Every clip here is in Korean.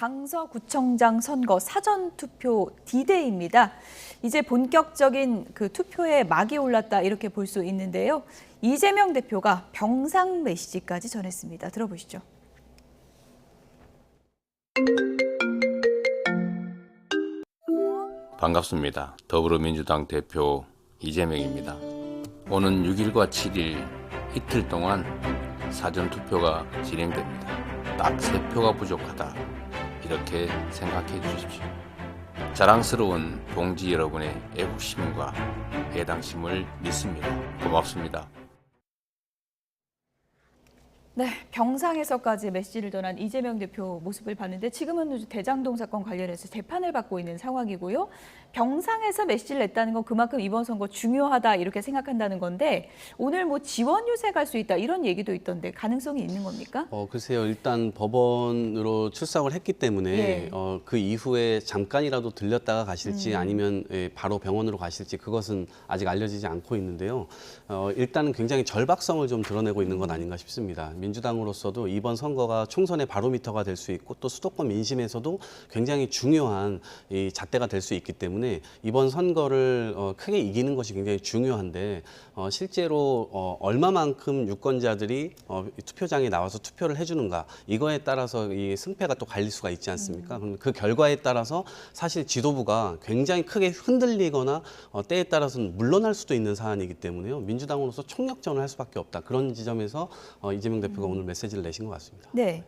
강서구청장 선거 사전투표 D-Day입니다. 이제 본격적인 그 투표에 막이 올랐다 이렇게 볼 수 있는데요. 이재명 대표가 병상 메시지까지 전했습니다. 들어보시죠. 반갑습니다. 더불어민주당 대표 이재명입니다. 오는 6일과 7일 이틀 동안 사전투표가 진행됩니다. 딱 3표가 부족하다 이렇게 생각해 주십시오. 자랑스러운 동지 여러분의 애국심과 애당심을 믿습니다. 고맙습니다. 네, 병상에서까지 메시지를 전한 이재명 대표 모습을 봤는데 지금은 대장동 사건 관련해서 재판을 받고 있는 상황이고요. 병상에서 메시지를 냈다는 건 그만큼 이번 선거 중요하다 이렇게 생각한다는 건데 오늘 뭐 지원 유세 갈 수 있다 이런 얘기도 있던데 가능성이 있는 겁니까? 글쎄요. 일단 법원으로 출석을 했기 때문에 예. 그 이후에 잠깐이라도 들렸다가 가실지 아니면 바로 병원으로 가실지 그것은 아직 알려지지 않고 있는데요. 일단은 굉장히 절박성을 좀 드러내고 있는 건 아닌가 싶습니다. 민주당으로서도 이번 선거가 총선의 바로미터가 될 수 있고 또 수도권 민심에서도 굉장히 중요한 이 잣대가 될 수 있기 때문에 이번 선거를 크게 이기는 것이 굉장히 중요한데 실제로 얼마만큼 유권자들이 투표장에 나와서 투표를 해주는가 이거에 따라서 이 승패가 또 갈릴 수가 있지 않습니까? 그럼 그 결과에 따라서 사실 지도부가 굉장히 크게 흔들리거나 때에 따라서는 물러날 수도 있는 사안이기 때문에요. 민주당으로서 총력전을 할 수밖에 없다. 그런 지점에서 이재명 대표가 오늘 메시지를 내신 것 같습니다. 네,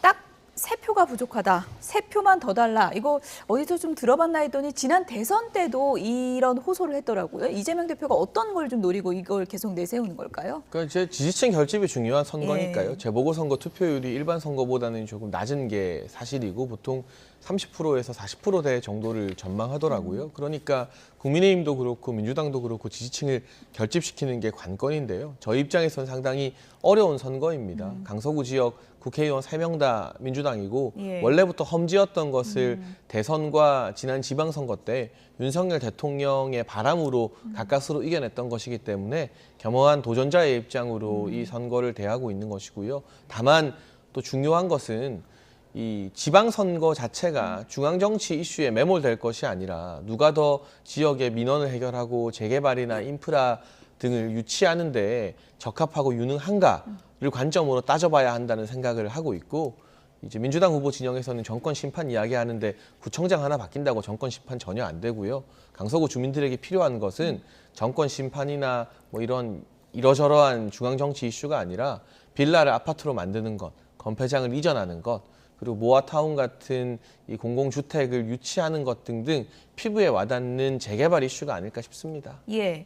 딱 3표가 부족하다. 3표만 더 달라. 이거 어디서 좀 들어봤나 했더니 지난 대선 때도 이런 호소를 했더라고요. 이재명 대표가 어떤 걸 좀 노리고 이걸 계속 내세우는 걸까요? 그러니까 이제 지지층 결집이 중요한 선거니까요. 예. 재보궐선거 투표율이 일반 선거보다는 조금 낮은 게 사실이고 보통 30%에서 40%대 정도를 전망하더라고요. 그러니까 국민의힘도 그렇고 민주당도 그렇고 지지층을 결집시키는 게 관건인데요. 저희 입장에서는 상당히 어려운 선거입니다. 강서구 지역 국회의원 3명 다 민주당이고 예. 원래부터 험지였던 것을 대선과 지난 지방선거 때 윤석열 대통령의 바람으로 가까스로 이겨냈던 것이기 때문에 겸허한 도전자의 입장으로 이 선거를 대하고 있는 것이고요. 다만 또 중요한 것은 이 지방선거 자체가 중앙정치 이슈에 매몰될 것이 아니라 누가 더 지역의 민원을 해결하고 재개발이나 인프라 등을 유치하는 데 적합하고 유능한가를 관점으로 따져봐야 한다는 생각을 하고 있고 이제 민주당 후보 진영에서는 정권 심판 이야기하는데 구청장 하나 바뀐다고 정권 심판 전혀 안 되고요. 강서구 주민들에게 필요한 것은 정권 심판이나 뭐 이러저러한 중앙정치 이슈가 아니라 빌라를 아파트로 만드는 것, 건폐장을 이전하는 것, 그리고 모아타운 같은 이 공공주택을 유치하는 것 등등 피부에 와닿는 재개발 이슈가 아닐까 싶습니다. 예,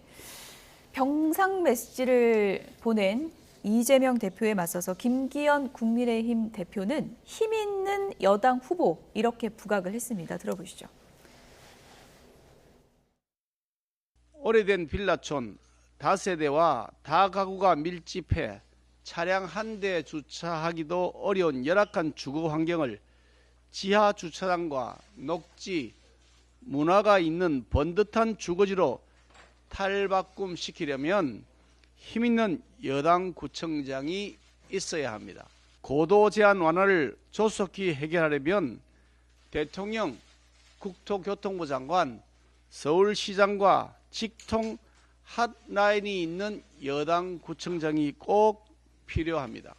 병상 메시지를 보낸 이재명 대표에 맞서서 김기현 국민의힘 대표는 힘 있는 여당 후보 이렇게 부각을 했습니다. 들어보시죠. 오래된 빌라촌 다세대와 다가구가 밀집해 차량 한 대 주차하기도 어려운 열악한 주거 환경을 지하 주차장과 녹지, 문화가 있는 번듯한 주거지로 탈바꿈시키려면 힘있는 여당 구청장이 있어야 합니다. 고도 제한 완화를 조속히 해결하려면 대통령, 국토교통부 장관, 서울시장과 직통 핫라인이 있는 여당 구청장이 꼭 필요합니다.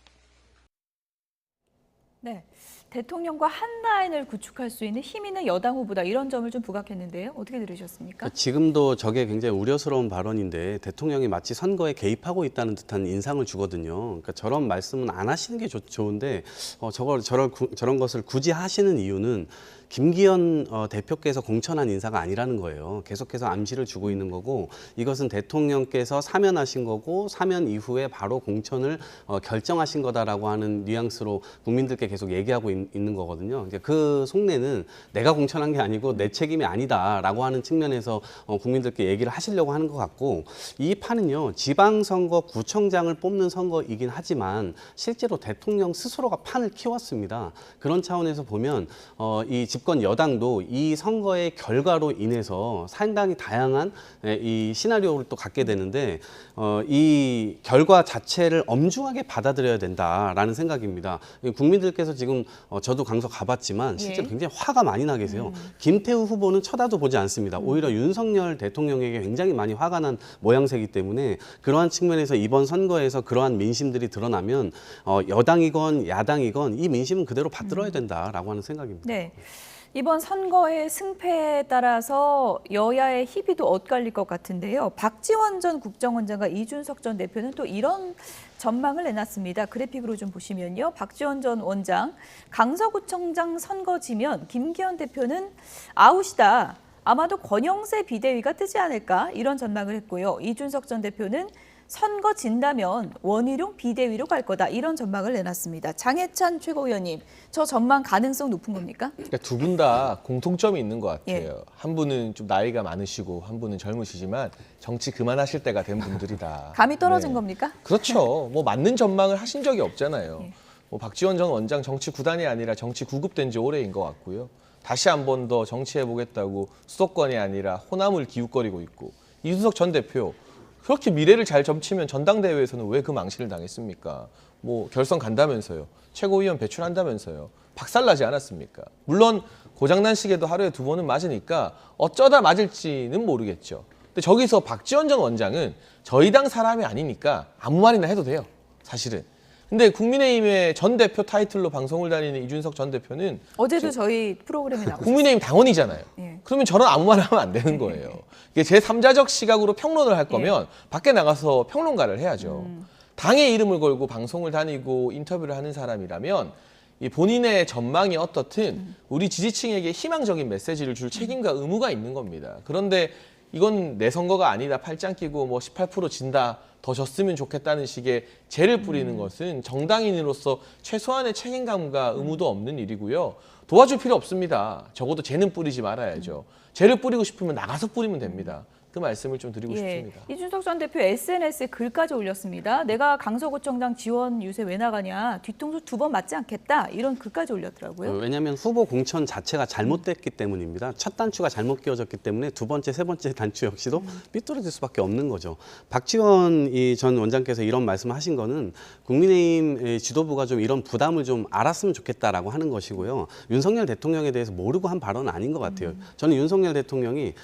네, 대통령과 한 라인을 구축할 수 있는 힘 있는 여당 후보다 이런 점을 좀 부각했는데요. 어떻게 들으셨습니까? 지금도 저게 굉장히 우려스러운 발언인데 대통령이 마치 선거에 개입하고 있다는 듯한 인상을 주거든요. 그러니까 저런 말씀은 안 하시는 게 좋은데 저런 것을 굳이 하시는 이유는 김기현 대표께서 공천한 인사가 아니라는 거예요. 계속해서 암시를 주고 있는 거고 이것은 대통령께서 사면하신 거고 사면 이후에 바로 공천을 결정하신 거다라고 하는 뉘앙스로 국민들께 계속 얘기하고 있는 거거든요. 그 속내는 내가 공천한 게 아니고 내 책임이 아니다라고 하는 측면에서 국민들께 얘기를 하시려고 하는 것 같고 이 판은요. 지방선거 구청장을 뽑는 선거이긴 하지만 실제로 대통령 스스로가 판을 키웠습니다. 그런 차원에서 보면 이 집권 여당도 이 선거의 결과로 인해서 상당히 다양한 이 시나리오를 또 갖게 되는데 이 결과 자체를 엄중하게 받아들여야 된다라는 생각입니다. 국민들께 의원님께서 지금 저도 강서 가봤지만 실제로 예. 굉장히 화가 많이 나 계세요. 김태우 후보는 쳐다도 보지 않습니다. 오히려 윤석열 대통령에게 굉장히 많이 화가 난 모양새이기 때문에 그러한 측면에서 이번 선거에서 그러한 민심들이 드러나면 여당이건 야당이건 이 민심은 그대로 받들어야 된다라고 하는 생각입니다. 네. 이번 선거의 승패에 따라서 여야의 희비도 엇갈릴 것 같은데요. 박지원 전 국정원장과 이준석 전 대표는 또 이런 전망을 내놨습니다. 그래픽으로 좀 보시면요. 박지원 전 원장, 강서구청장 선거 지면 김기현 대표는 아웃이다. 아마도 권영세 비대위가 뜨지 않을까 이런 전망을 했고요. 이준석 전 대표는 선거 진다면 원희룡 비대위로 갈 거다 이런 전망을 내놨습니다. 장해찬 최고위원님, 저 전망 가능성 높은 겁니까? 그러니까 두 분 다 공통점이 있는 것 같아요. 예. 한 분은 좀 나이가 많으시고 한 분은 젊으시지만 정치 그만하실 때가 된 분들이다. 감이 떨어진 네. 겁니까? 그렇죠. 뭐 맞는 전망을 하신 적이 없잖아요. 예. 뭐 박지원 전 원장 정치 9단이 아니라 정치 9급된 지 오래인 것 같고요. 다시 한 번 더 정치해 보겠다고 수도권이 아니라 호남을 기웃거리고 있고 이준석 전 대표 그렇게 미래를 잘 점치면 전당대회에서는 왜 그 망신을 당했습니까? 뭐 결선 간다면서요. 최고위원 배출한다면서요. 박살나지 않았습니까? 물론 고장난 시계도 하루에 2번은 맞으니까 어쩌다 맞을지는 모르겠죠. 근데 저기서 박지원 전 원장은 저희 당 사람이 아니니까 아무 말이나 해도 돼요. 사실은. 근데 국민의힘의 전 대표 타이틀로 방송을 다니는 이준석 전 대표는 어제도 저희 프로그램에 나오셨어요. 국민의힘 당원이잖아요. 예. 그러면 저는 아무 말 하면 안 되는 거예요. 이게 제3자적 시각으로 평론을 할 거면 밖에 나가서 평론가를 해야죠. 당의 이름을 걸고 방송을 다니고 인터뷰를 하는 사람이라면 이 본인의 전망이 어떻든 우리 지지층에게 희망적인 메시지를 줄 책임과 의무가 있는 겁니다. 그런데 이건 내 선거가 아니다. 팔짱 끼고 뭐 18% 진다. 더 졌으면 좋겠다는 식의 재를 뿌리는 것은 정당인으로서 최소한의 책임감과 의무도 없는 일이고요. 도와줄 필요 없습니다. 적어도 재는 뿌리지 말아야죠. 재를 뿌리고 싶으면 나가서 뿌리면 됩니다. 그 말씀을 좀 드리고 싶습니다. 이준석 전 대표 SNS에 글까지 올렸습니다. 내가 강서구청장 지원 유세 왜 나가냐. 뒤통수 2번 맞지 않겠다. 이런 글까지 올렸더라고요. 왜냐하면 후보 공천 자체가 잘못됐기 때문입니다. 첫 단추가 잘못 끼워졌기 때문에 두 번째, 세 번째 단추 역시도 삐뚤어질 수밖에 없는 거죠. 박지원 전 원장께서 이런 말씀을 하신 거는 국민의힘 지도부가 좀 이런 부담을 좀 알았으면 좋겠다라고 하는 것이고요. 윤석열 대통령에 대해서 모르고 한 발언은 아닌 것 같아요. 저는 윤석열 대통령이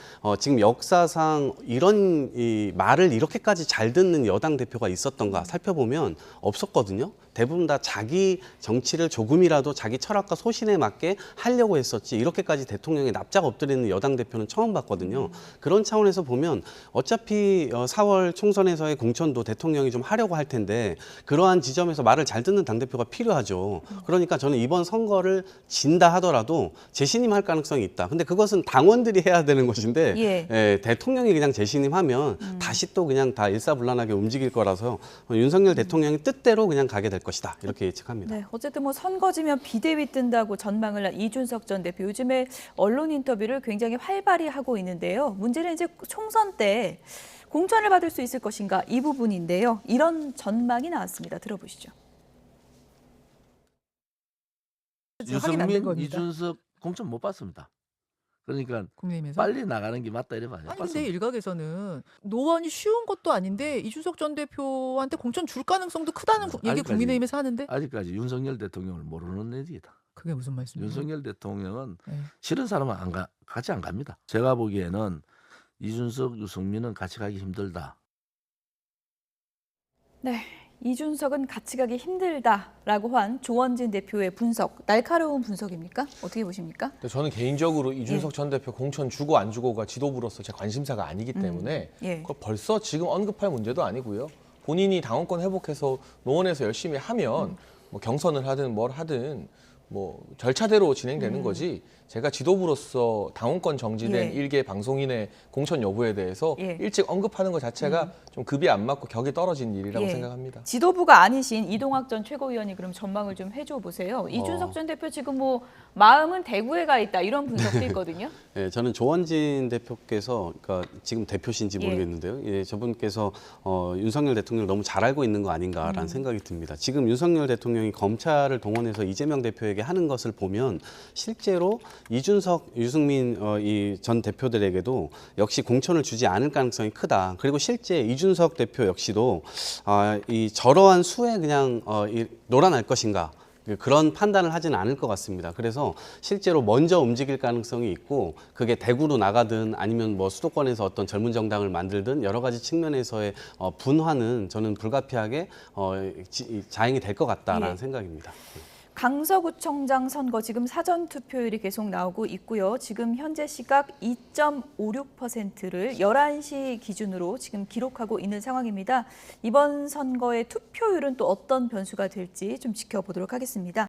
지금 역사상 이런 이 말을 이렇게까지 잘 듣는 여당 대표가 있었던가 살펴보면 없었거든요. 대부분 다 자기 정치를 조금이라도 자기 철학과 소신에 맞게 하려고 했었지 이렇게까지 대통령에 납작 엎드리는 여당 대표는 처음 봤거든요. 그런 차원에서 보면 어차피 4월 총선에서의 공천도 대통령이 좀 하려고 할 텐데 그러한 지점에서 말을 잘 듣는 당대표가 필요하죠. 그러니까 저는 이번 선거를 진다 하더라도 재신임할 가능성이 있다. 근데 그것은 당원들이 해야 되는 것인데 대통령이 그냥 재신임하면 다시 또 그냥 다 일사불란하게 움직일 거라서 윤석열 대통령이 뜻대로 그냥 가게 될 것이다. 이렇게 예측합니다. 네, 어쨌든 뭐 선거지면 비대위 뜬다고 전망을 한 이준석 전 대표 요즘에 언론 인터뷰를 굉장히 활발히 하고 있는데요. 문제는 이제 총선 때 공천을 받을 수 있을 것인가 이 부분인데요. 이런 전망이 나왔습니다. 들어보시죠. 유승민, 이준석 공천 못 받습니다. 그러니까 국민의힘에서? 빨리 나가는 게 맞다 이래 봐요. 아니 근데 일각에서는 노원이 쉬운 것도 아닌데 이준석 전 대표한테 공천 줄 가능성도 크다는 얘기 아직까지. 국민의힘에서 하는데 아직까지 윤석열 대통령을 모르는 일이다. 그게 무슨 말씀이에요? 윤석열 대통령은 네. 싫은 사람은 같이 안 갑니다. 제가 보기에는 이준석, 유승민은 같이 가기 힘들다. 네, 이준석은 같이 가기 힘들다라고 한 조원진 대표의 분석, 날카로운 분석입니까? 어떻게 보십니까? 근데 저는 개인적으로 이준석 전 대표 공천 주고 안 주고가 지도부로서 제 관심사가 아니기 때문에 그걸 벌써 지금 언급할 문제도 아니고요. 본인이 당원권 회복해서 노원에서 열심히 하면 뭐 경선을 하든 뭘 하든 뭐 절차대로 진행되는 거지 제가 지도부로서 당원권 정지된 일개 방송인의 공천 여부에 대해서 일찍 언급하는 것 자체가 좀 급이 안 맞고 격이 떨어진 일이라고 생각합니다. 지도부가 아니신 이동학 전 최고위원이 그럼 전망을 좀 해줘 보세요. 이준석 전 대표 지금 뭐 마음은 대구에 가 있다 이런 분석도 있거든요. 네, 저는 조원진 대표께서 그러니까 지금 대표신지 모르겠는데요. 예, 저분께서 윤석열 대통령을 너무 잘 알고 있는 거 아닌가라는 생각이 듭니다. 지금 윤석열 대통령이 검찰을 동원해서 이재명 대표에게 하는 것을 보면 실제로 이준석, 유승민 이 전 대표들에게도 역시 공천을 주지 않을 가능성이 크다. 그리고 실제 이준석 대표 역시도 이 저러한 수에 그냥 놀아날 것인가. 그런 판단을 하지는 않을 것 같습니다. 그래서 실제로 먼저 움직일 가능성이 있고 그게 대구로 나가든 아니면 뭐 수도권에서 어떤 젊은 정당을 만들든 여러 가지 측면에서의 분화는 저는 불가피하게 자행이 될 것 같다라는 예. 생각입니다. 강서구청장 선거 지금 사전 투표율이 계속 나오고 있고요. 지금 현재 시각 2.56%를 11시 기준으로 지금 기록하고 있는 상황입니다. 이번 선거의 투표율은 또 어떤 변수가 될지 좀 지켜보도록 하겠습니다.